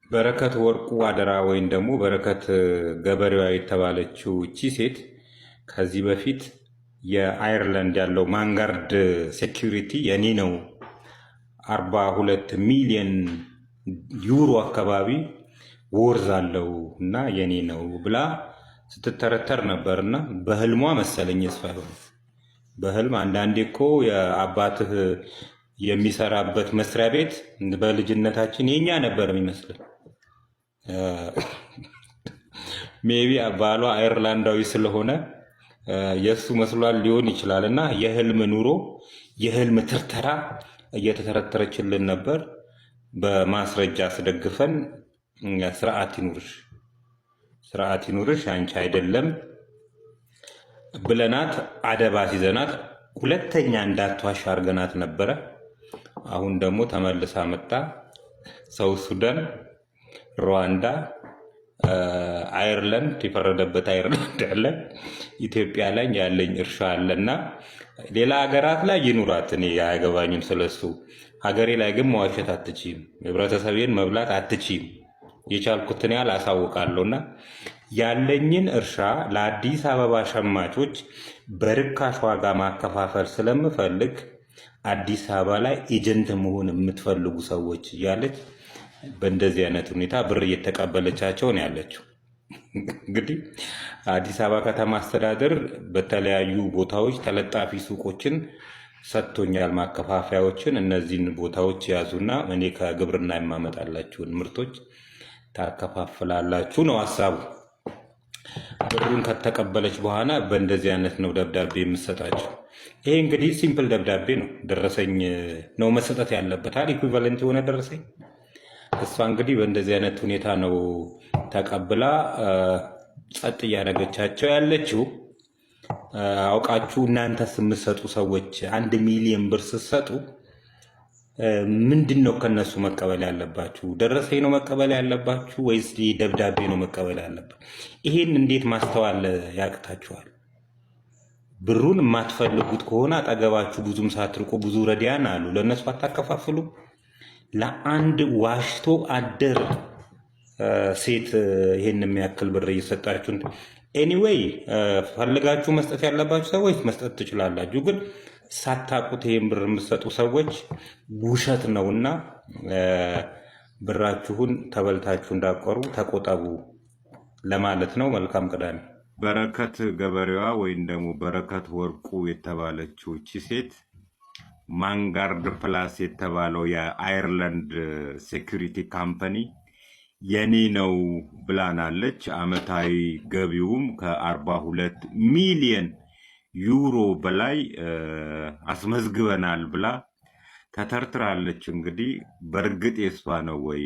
በረከት ወርቁ አደራ ወይም ደግሞ በረከት ገበሬዋ የተባለችው እቺ ሴት ከዚህ በፊት የአየርላንድ ያለው ማንጋርድ ሴኪሪቲ የኔ ነው 42 ሚሊዮን ዩሮ አካባቢ ወርዝ አለው እና የኔ ነው ብላ ስትተረተር ነበርና በህልሟ መሰለኝ ስፋይሆን በህልም አንዳንዴ እኮ የአባትህ የሚሰራበት መስሪያ ቤት በልጅነታችን የኛ ነበር የሚመስልን። ሜቢ ባሏ አየርላንዳዊ ስለሆነ የእሱ መስሏል ሊሆን ይችላል። እና የህልም ኑሮ የህልም ትርተራ እየተተረተረችልን ነበር። በማስረጃ አስደግፈን ስርዓት ይኑርሽ፣ ስርዓት ይኑርሽ አንቺ አይደለም ብለናት አደባ ሲዘናት ሁለተኛ እንዳትዋሽ አድርገናት ነበረ። አሁን ደግሞ ተመልሳ መጣ። ሰው ሱዳን፣ ሩዋንዳ፣ አየርላንድ የፈረደበት አየርላንድ አለ፣ ኢትዮጵያ ላይ ያለኝ እርሻ አለና ሌላ ሀገራት ላይ ይኑራት፣ እኔ አያገባኝም ስለሱ። ሀገሬ ላይ ግን መዋሸት አትችይም፣ ህብረተሰቤን መብላት አትችይም። የቻልኩትን ያህል አሳውቃለሁና ያለኝን እርሻ ለአዲስ አበባ ሸማቾች በርካሽ ዋጋ ማከፋፈል ስለምፈልግ አዲስ አበባ ላይ ኤጀንት መሆን የምትፈልጉ ሰዎች እያለች በእንደዚህ አይነት ሁኔታ ብር እየተቀበለቻቸው ነው ያለችው። እንግዲህ አዲስ አበባ ከተማ አስተዳደር በተለያዩ ቦታዎች ተለጣፊ ሱቆችን ሰጥቶኛል፣ ማከፋፈያዎችን። እነዚህን ቦታዎች ያዙና እኔ ከግብርና የማመጣላችሁን ምርቶች ታከፋፍላላችሁ ነው ሀሳቡ። ብሩን ከተቀበለች በኋላ በእንደዚህ አይነት ነው ደብዳቤ የምሰጣቸው። ይሄ እንግዲህ ሲምፕል ደብዳቤ ነው፣ ደረሰኝ ነው መሰጠት ያለበታል፣ ኢኩቫለንት የሆነ ደረሰኝ። እሷ እንግዲህ በእንደዚህ አይነት ሁኔታ ነው ተቀብላ ጸጥ እያደረገቻቸው ያለችው። አውቃችሁ እናንተስ የምትሰጡ ሰዎች 1 ሚሊዮን ብር ስትሰጡ ምንድን ነው ከነሱ መቀበል ያለባችሁ? ደረሰኝ ነው መቀበል ያለባችሁ ወይስ ደብዳቤ ነው መቀበል ያለባችሁ? ይሄን እንዴት ማስተዋል ያቅታችኋል? ብሩን የማትፈልጉት ከሆነ አጠገባችሁ ብዙም ሳትርቁ ብዙ ረዲያን አሉ፣ ለእነሱ አታከፋፍሉ? ለአንድ ዋሽቶ አደር ሴት ይሄን የሚያክል ብር እየሰጣችሁ ኤኒዌይ ፈልጋችሁ መስጠት ያለባችሁ ሰዎች መስጠት ትችላላችሁ። ግን ሳታቁት ይሄን ብር የምትሰጡ ሰዎች ውሸት ነውና ብራችሁን ተበልታችሁ እንዳቆሩ ተቆጠቡ ለማለት ነው። መልካም ቅዳሜ። በረከት ገበሬዋ ወይም ደግሞ በረከት ወርቁ የተባለችው እቺ ሴት ማንጋርድ ፕላስ የተባለው የአየርላንድ ሴኩሪቲ ካምፓኒ የኔ ነው ብላናለች። አመታዊ ገቢውም ከ42 ሚሊዮን ዩሮ በላይ አስመዝግበናል ብላ ተተርትራለች። እንግዲህ በእርግጥ የሷ ነው ወይ?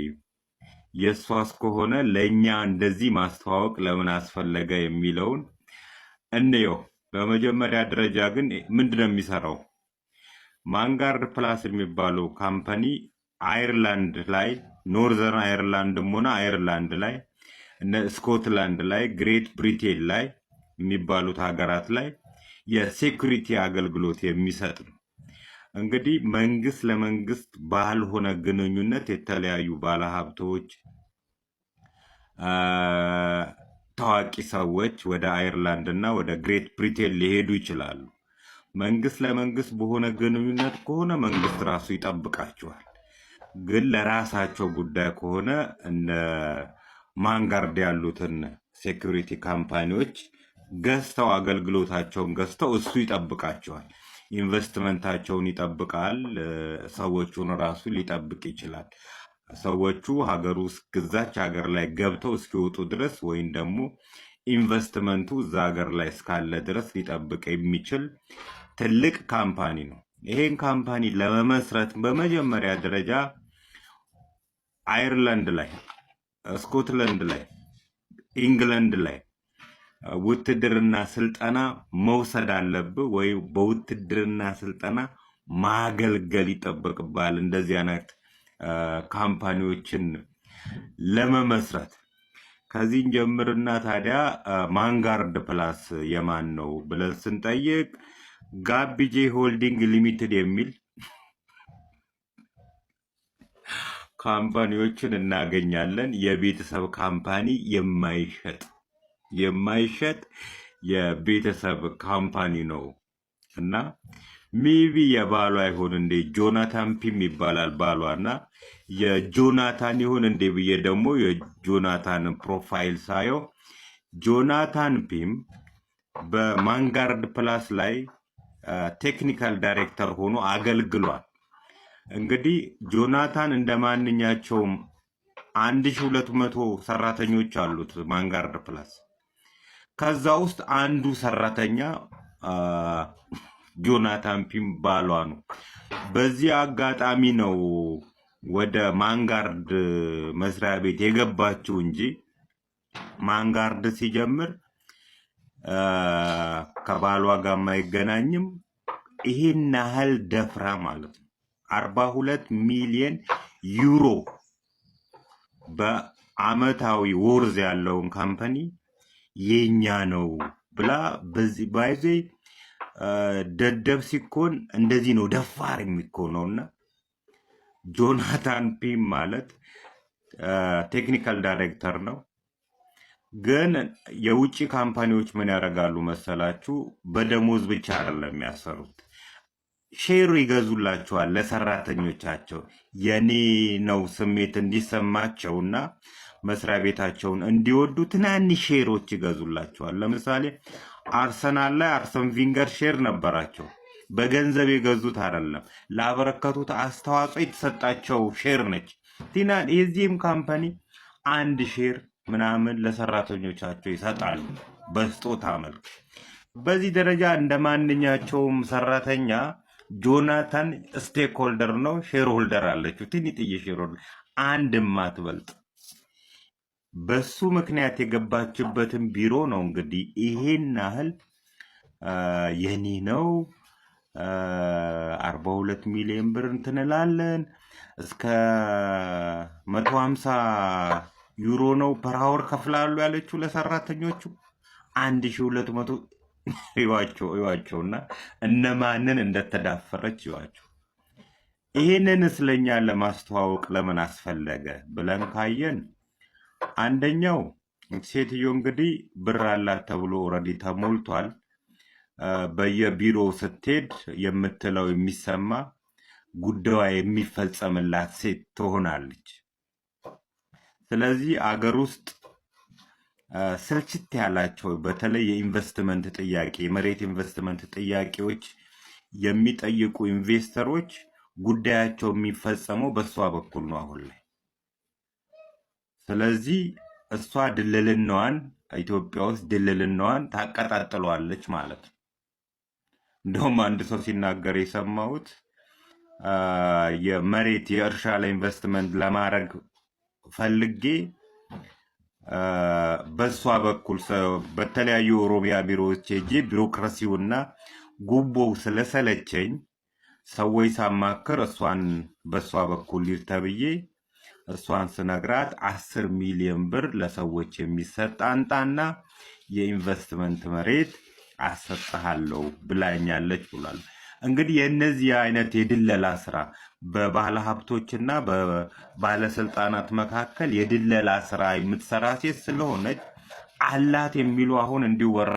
የሷስ ከሆነ ለእኛ እንደዚህ ማስተዋወቅ ለምን አስፈለገ የሚለውን እንየው። በመጀመሪያ ደረጃ ግን ምንድነው የሚሰራው? ማንጋርድ ፕላስ የሚባለው ካምፓኒ አየርላንድ ላይ ኖርዘርን አየርላንድም ሆነ አየርላንድ ላይ እነ ስኮትላንድ ላይ ግሬት ብሪቴን ላይ የሚባሉት ሀገራት ላይ የሴኩሪቲ አገልግሎት የሚሰጥ ነው። እንግዲህ መንግስት ለመንግስት ባልሆነ ግንኙነት የተለያዩ ባለሀብቶች፣ ታዋቂ ሰዎች ወደ አየርላንድ እና ወደ ግሬት ብሪቴን ሊሄዱ ይችላሉ። መንግስት ለመንግስት በሆነ ግንኙነት ከሆነ መንግስት ራሱ ይጠብቃቸዋል። ግን ለራሳቸው ጉዳይ ከሆነ እነ ማንጋርድ ያሉትን ሴኩሪቲ ካምፓኒዎች ገዝተው አገልግሎታቸውን ገዝተው እሱ ይጠብቃቸዋል። ኢንቨስትመንታቸውን ይጠብቃል። ሰዎቹን ራሱ ሊጠብቅ ይችላል። ሰዎቹ ሀገር ውስጥ ግዛች ሀገር ላይ ገብተው እስኪወጡ ድረስ ወይም ደግሞ ኢንቨስትመንቱ እዛ ሀገር ላይ እስካለ ድረስ ሊጠብቅ የሚችል ትልቅ ካምፓኒ ነው። ይሄን ካምፓኒ ለመመስረት በመጀመሪያ ደረጃ አየርላንድ ላይ፣ ስኮትላንድ ላይ፣ ኢንግላንድ ላይ ውትድርና ስልጠና መውሰድ አለብህ ወይ በውትድርና ስልጠና ማገልገል ይጠበቅባል። እንደዚህ አይነት ካምፓኒዎችን ለመመስረት ከዚህ ጀምርና ታዲያ ማንጋርድ ፕላስ የማን ነው ብለን ስንጠይቅ ጋቢጄ ሆልዲንግ ሊሚትድ የሚል ካምፓኒዎችን እናገኛለን። የቤተሰብ ካምፓኒ የማይሸጥ የቤተሰብ ካምፓኒ ነው እና ሜቢ የባሏ ይሆን እንዴ? ጆናታን ፒም ይባላል ባሏ እና የጆናታን ይሆን እንዴ ብዬ ደግሞ የጆናታን ፕሮፋይል ሳየው ጆናታን ፒም በማንጋርድ ፕላስ ላይ ቴክኒካል ዳይሬክተር ሆኖ አገልግሏል። እንግዲህ ጆናታን እንደ ማንኛቸውም 1200 ሰራተኞች አሉት ማንጋርድ ፕላስ። ከዛ ውስጥ አንዱ ሰራተኛ ጆናታን ፒም ባሏ ነው። በዚህ አጋጣሚ ነው ወደ ማንጋርድ መስሪያ ቤት የገባችው እንጂ ማንጋርድ ሲጀምር ከባሏ ጋር አይገናኝም። ይሄን ያህል ደፍራ ማለት ነው 42 ሚሊዮን ዩሮ በአመታዊ ወርዝ ያለውን ካምፓኒ የኛ ነው ብላ በዚህ ባይዜ ደደብ ሲኮን እንደዚህ ነው ደፋር የሚኮነውና ጆናታን ፒም ማለት ቴክኒካል ዳይሬክተር ነው። ግን የውጭ ካምፓኒዎች ምን ያደርጋሉ መሰላችሁ? በደሞዝ ብቻ አይደለም የሚያሰሩት፣ ሼር ይገዙላቸዋል ለሰራተኞቻቸው። የኔ ነው ስሜት እንዲሰማቸውና መስሪያ ቤታቸውን እንዲወዱ ትናንሽ ሼሮች ይገዙላቸዋል። ለምሳሌ አርሰናል ላይ አርሰን ቪንገር ሼር ነበራቸው። በገንዘብ የገዙት አይደለም፣ ላበረከቱት አስተዋጽኦ የተሰጣቸው ሼር ነች። የዚህም ካምፓኒ አንድ ሼር ምናምን ለሰራተኞቻቸው ይሰጣሉ በስጦታ መልክ። በዚህ ደረጃ እንደ ማንኛቸውም ሰራተኛ ጆናታን ስቴክ ሆልደር ነው፣ ሼር ሆልደር አለችው። ትንጥዬ ሼር ሆልደር አንድ ማትበልጥ በሱ ምክንያት የገባችበትን ቢሮ ነው እንግዲህ ይሄን ያህል የኔ ነው 42 ሚሊዮን ብር እንትንላለን እስከ 150 ዩሮ ነው ፐር አወር ከፍላሉ ያለችው ለሰራተኞቹ 1200 ይዋቸውና እነማንን እንደተዳፈረች ይዋቸው። ይሄንን ስለኛ ለማስተዋወቅ ለምን አስፈለገ ብለን ካየን አንደኛው ሴትዮ እንግዲህ ብር አላት ተብሎ ኦልሬዲ ተሞልቷል። በየቢሮ ስትሄድ የምትለው የሚሰማ ጉዳዩ የሚፈጸምላት ሴት ትሆናለች። ስለዚህ አገር ውስጥ ስልችት ያላቸው በተለይ የኢንቨስትመንት ጥያቄ የመሬት ኢንቨስትመንት ጥያቄዎች የሚጠይቁ ኢንቨስተሮች ጉዳያቸው የሚፈጸመው በእሷ በኩል ነው አሁን ላይ። ስለዚህ እሷ ድልልናዋን ኢትዮጵያ ውስጥ ድልልናዋን ታቀጣጥለዋለች ማለት ነው። እንደውም አንድ ሰው ሲናገር የሰማሁት የመሬት የእርሻ ላይ ኢንቨስትመንት ለማድረግ ፈልጌ በእሷ በኩል በተለያዩ ኦሮሚያ ቢሮዎች ሄጄ ቢሮክራሲውና ጉቦው ስለሰለቸኝ ሰዎች ሳማክር እሷን በእሷ በኩል ሊር ተብዬ እሷን ስነግራት 10 ሚሊዮን ብር ለሰዎች የሚሰጥ አንጣና የኢንቨስትመንት መሬት አሰጥሃለሁ ብላኛለች ብሏል። እንግዲህ የእነዚህ አይነት የድለላ ስራ በባለ ሀብቶችና በባለስልጣናት መካከል የድለላ ስራ የምትሰራ ሴት ስለሆነች አላት የሚሉ አሁን እንዲወራ